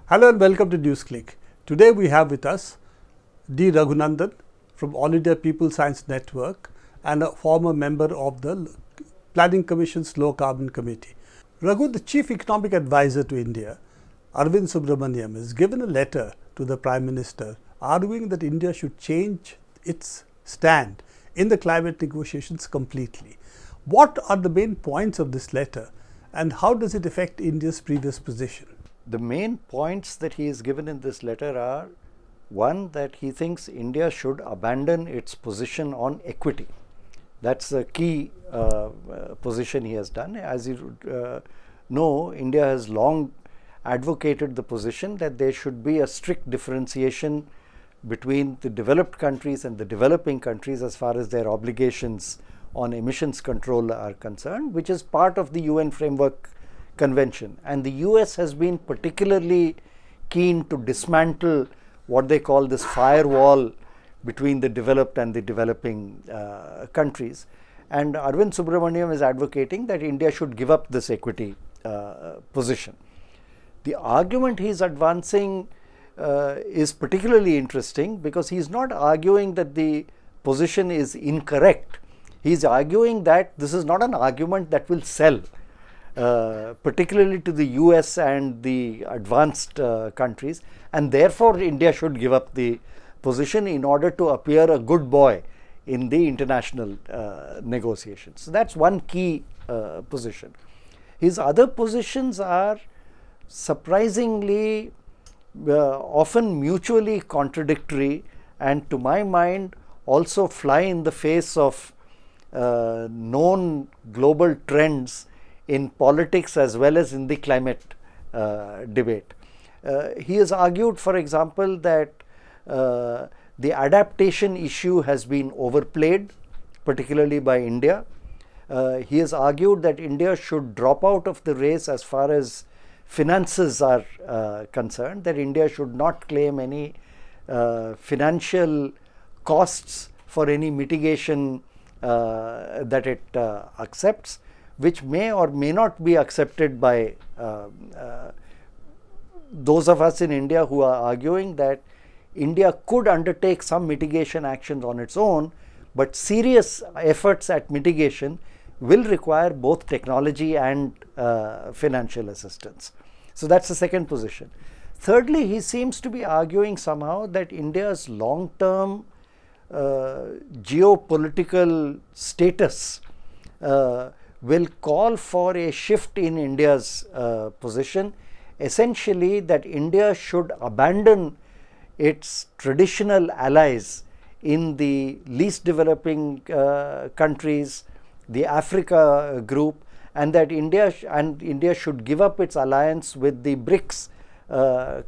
Hello and welcome to Newsclick. Today we have with us D. Raghunandan from All India People Science Network and a former member of the Planning Commission's Low Carbon Committee. Raghu, the Chief Economic Advisor to India, Arvind Subramanian, has given a letter to the Prime Minister arguing that India should change its stand in the climate negotiations completely. What are the main points of this letter and how does it affect India's previous position? The main points that he has given in this letter are, one, that he thinks India should abandon its position on equity. That's the key position he has done. As you know, India has long advocated the position that there should be a strict differentiation between the developed countries and the developing countries as far as their obligations on emissions control are concerned, which is part of the UN Framework Convention. And the US has been particularly keen to dismantle what they call this firewall between the developed and the developing countries. And Arvind Subramanian is advocating that India should give up this equity position. The argument he is advancing is particularly interesting because he is not arguing that the position is incorrect. He is arguing that this is not an argument that will sell. Particularly to the US and the advanced countries, and therefore India should give up the position in order to appear a good boy in the international negotiations. So that's one key position. His other positions are surprisingly often mutually contradictory and, to my mind, also fly in the face of known global trends in politics as well as in the climate debate. He has argued, for example, that the adaptation issue has been overplayed, particularly by India. He has argued that India should drop out of the race as far as finances are concerned, that India should not claim any financial costs for any mitigation that it accepts, which may or may not be accepted by those of us in India who are arguing that India could undertake some mitigation actions on its own, but serious efforts at mitigation will require both technology and financial assistance. So that's the second position. Thirdly, he seems to be arguing somehow that India's long-term geopolitical status will call for a shift in India's position, essentially that India should abandon its traditional allies in the least developing countries, the Africa group, and that India should give up its alliance with the BRICS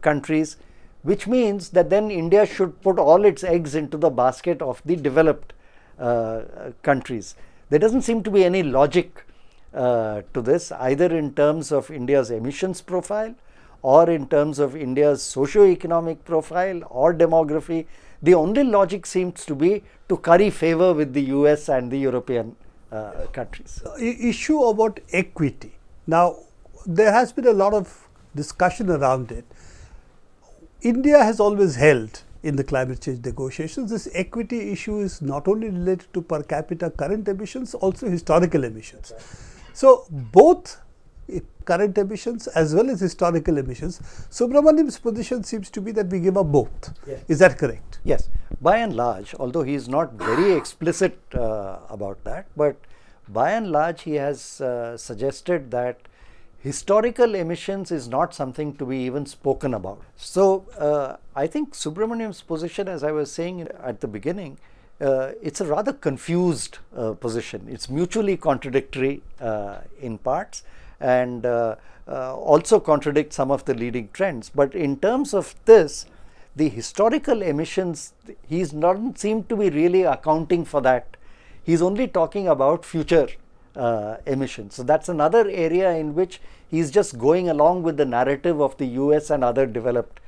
countries, which means that then India should put all its eggs into the basket of the developed countries. There doesn't seem to be any logic to this, either in terms of India's emissions profile or in terms of India's socio-economic profile or demography. The only logic seems to be to curry favor with the US and the European countries. Issue about equity. Now, there has been a lot of discussion around it. India has always held in the climate change negotiations, this equity issue is not only related to per capita current emissions, also historical emissions. Right. So, both current emissions as well as historical emissions, Subramanian's position seems to be that we give up both. Yes. Is that correct? Yes. By and large, although he is not very explicit about that, but by and large he has suggested that historical emissions is not something to be even spoken about. So, I think Subramanian's position, as I was saying at the beginning, it's a rather confused position. It's mutually contradictory in parts and also contradicts some of the leading trends. But in terms of this, the historical emissions, he doesn't seem to be really accounting for that. He's only talking about future emissions. So that's another area in which he's just going along with the narrative of the US and other developed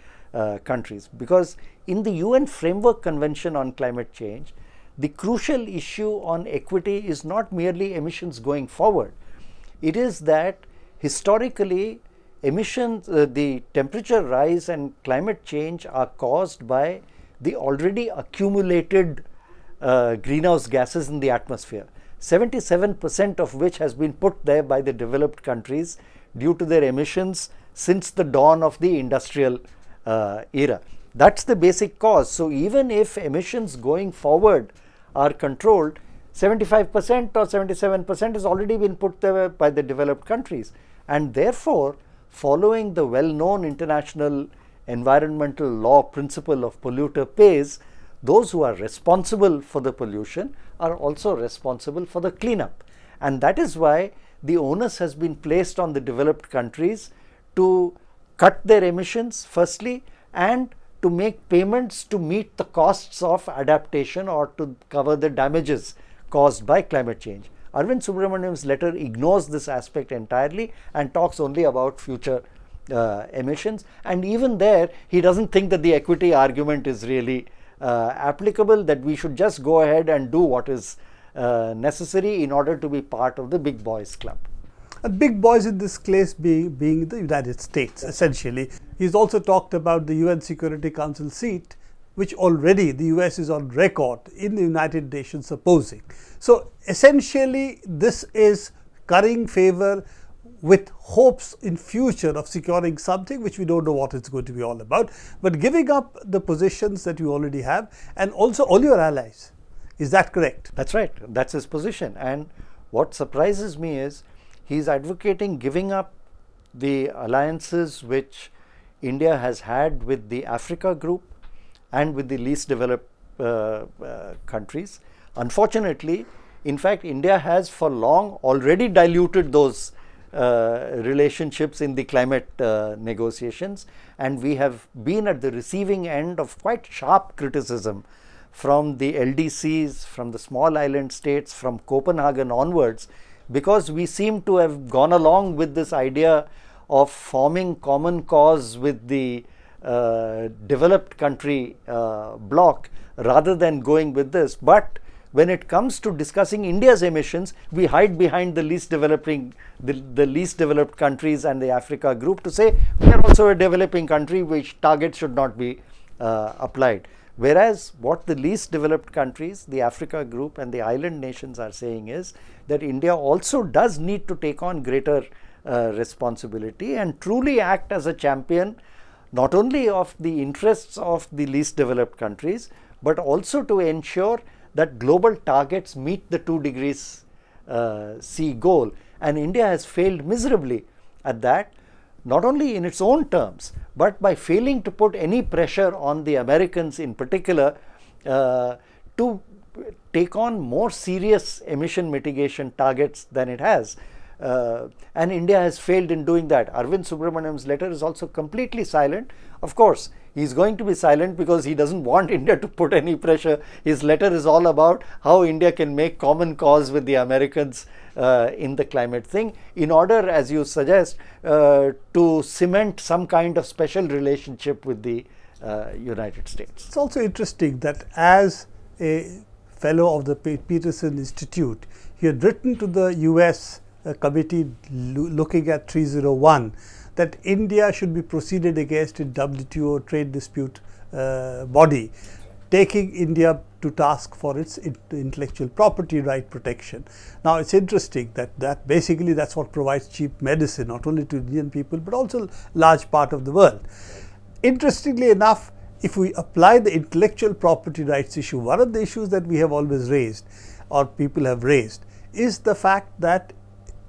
countries, because in the UN Framework Convention on Climate Change, the crucial issue on equity is not merely emissions going forward. It is that historically emissions, the temperature rise and climate change are caused by the already accumulated greenhouse gases in the atmosphere, 77% of which has been put there by the developed countries due to their emissions since the dawn of the industrial era. That's the basic cause. So even if emissions going forward are controlled, 75% or 77% has already been put there by the developed countries, and therefore following the well-known international environmental law principle of polluter pays, those who are responsible for the pollution are also responsible for the cleanup. And that is why the onus has been placed on the developed countries to cut their emissions firstly, and to make payments to meet the costs of adaptation or to cover the damages caused by climate change. Arvind Subramanian's letter ignores this aspect entirely and talks only about future emissions, and even there he doesn't think that the equity argument is really applicable, that we should just go ahead and do what is necessary in order to be part of the big boys club. And big boys in this case being the United States, essentially. He's also talked about the UN Security Council seat, which already the US is on record in the United Nations opposing. So essentially this is currying favor with hopes in future of securing something which we don't know what it's going to be all about, but giving up the positions that you already have and also all your allies. Is that correct? That's right. That's his position. And what surprises me is he's advocating giving up the alliances which India has had with the Africa group and with the least developed countries. Unfortunately, in fact, India has for long already diluted those relationships in the climate negotiations, and we have been at the receiving end of quite sharp criticism from the LDCs, from the small island states, from Copenhagen onwards, because we seem to have gone along with this idea of forming common cause with the developed country bloc rather than going with this. But when it comes to discussing India's emissions, we hide behind the least developed countries and the Africa group to say we are also a developing country which targets should not be applied. Whereas what the least developed countries, the Africa group and the island nations are saying is that India also does need to take on greater responsibility and truly act as a champion not only of the interests of the least developed countries, but also to ensure that global targets meet the 2 degrees C goal. And India has failed miserably at that, not only in its own terms, but by failing to put any pressure on the Americans in particular to take on more serious emission mitigation targets than it has. And India has failed in doing that. Arvind Subramanian's letter is also completely silent. Of course, he's going to be silent because he doesn't want India to put any pressure. His letter is all about how India can make common cause with the Americans in the climate thing in order, as you suggest, to cement some kind of special relationship with the United States. It's also interesting that as a fellow of the Peterson Institute, he had written to the US committee looking at 301 that India should be proceeded against in WTO trade dispute body, taking India to task for its intellectual property right protection. Now it's interesting that basically that's what provides cheap medicine not only to Indian people but also large part of the world. Interestingly enough, if we apply the intellectual property rights issue, one of the issues that we have always raised or people have raised is the fact that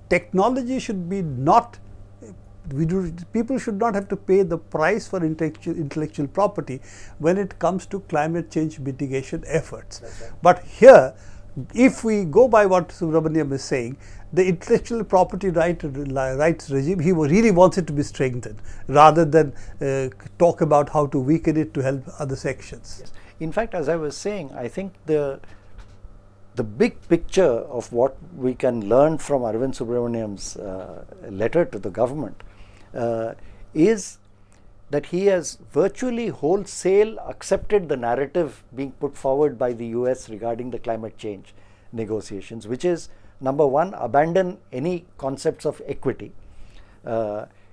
technology should be not, people should not have to pay the price for intellectual property when it comes to climate change mitigation efforts. Right. But here, if we go by what Subramanian is saying, the intellectual property rights regime, he really wants it to be strengthened rather than talk about how to weaken it to help other sections. Yes. In fact, as I was saying, I think the big picture of what we can learn from Arvind Subramanian's letter to the government is that he has virtually wholesale accepted the narrative being put forward by the US regarding the climate change negotiations, which is number one, abandon any concepts of equity.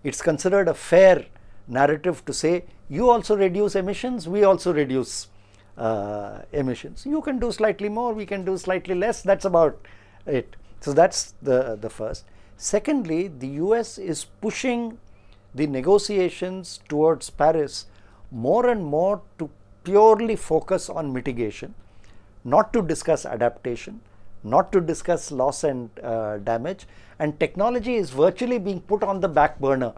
It's considered a fair narrative to say, you also reduce emissions, we also reduce emissions. You can do slightly more, we can do slightly less. That's about it. So that's the first. Secondly, the US is pushing the negotiations towards Paris more and more to purely focus on mitigation, not to discuss adaptation, not to discuss loss and damage, and technology is virtually being put on the back burner.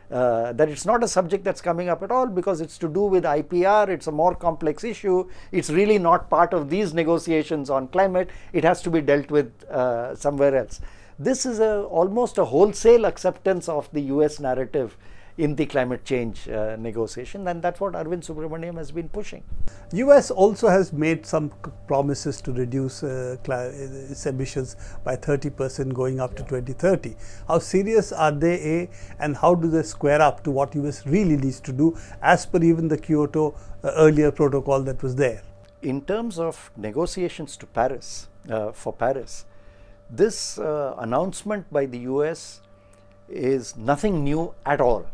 That it's not a subject that's coming up at all because it's to do with IPR, it's a more complex issue, it's really not part of these negotiations on climate, it has to be dealt with somewhere else. This is almost a wholesale acceptance of the US narrative in the climate change negotiation, and that's what Arvind Subramanian has been pushing. US also has made some promises to reduce its emissions by 30% going up to 2030. How serious are they, and how do they square up to what US really needs to do as per even the Kyoto earlier protocol that was there? In terms of negotiations to Paris, for Paris, this announcement by the US is nothing new at all.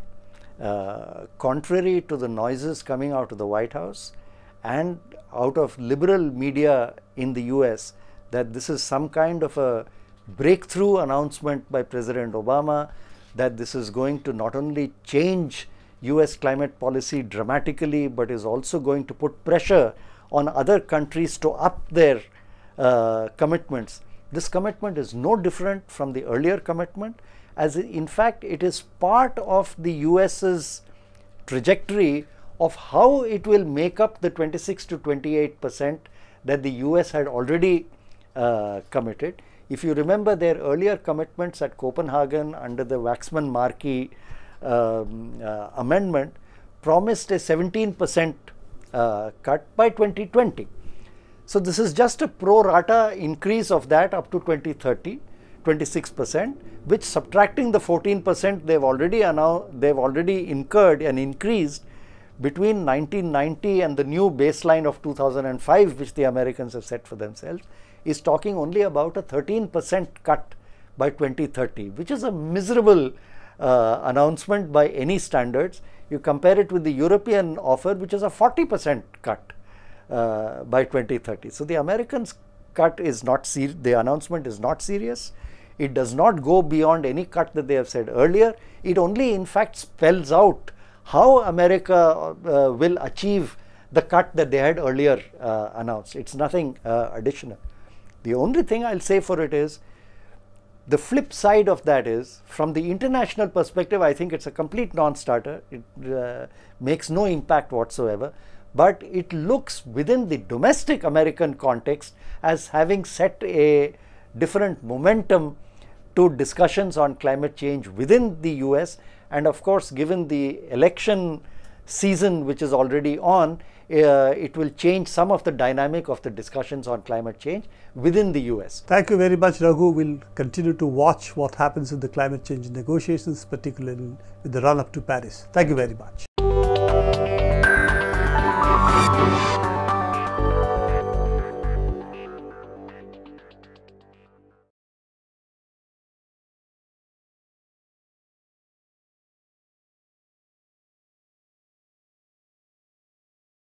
Contrary to the noises coming out of the White House and out of liberal media in the US that this is some kind of a breakthrough announcement by President Obama, that this is going to not only change US climate policy dramatically, but is also going to put pressure on other countries to up their commitments. This commitment is no different from the earlier commitment, as in fact it is part of the US's trajectory of how it will make up the 26 to 28% that the US had already committed. If you remember their earlier commitments at Copenhagen under the Waxman-Markey amendment promised a 17% cut by 2020. So this is just a pro rata increase of that up to 2030. 26%, which subtracting the 14% they've already incurred and increased between 1990 and the new baseline of 2005, which the Americans have set for themselves, is talking only about a 13% cut by 2030, which is a miserable announcement by any standards. You compare it with the European offer, which is a 40% cut by 2030. So the Americans' cut is not the announcement is not serious. It does not go beyond any cut that they have said earlier. It only in fact spells out how America will achieve the cut that they had earlier announced. It's nothing additional. The only thing I'll say for it is, the flip side of that is, from the international perspective, I think it's a complete non-starter. It makes no impact whatsoever. But it looks within the domestic American context as having set a different momentum to discussions on climate change within the US, and of course given the election season which is already on, it will change some of the dynamic of the discussions on climate change within the US. Thank you very much, Raghu. We'll continue to watch what happens in the climate change negotiations, particularly with the run up to Paris. Thank you very much.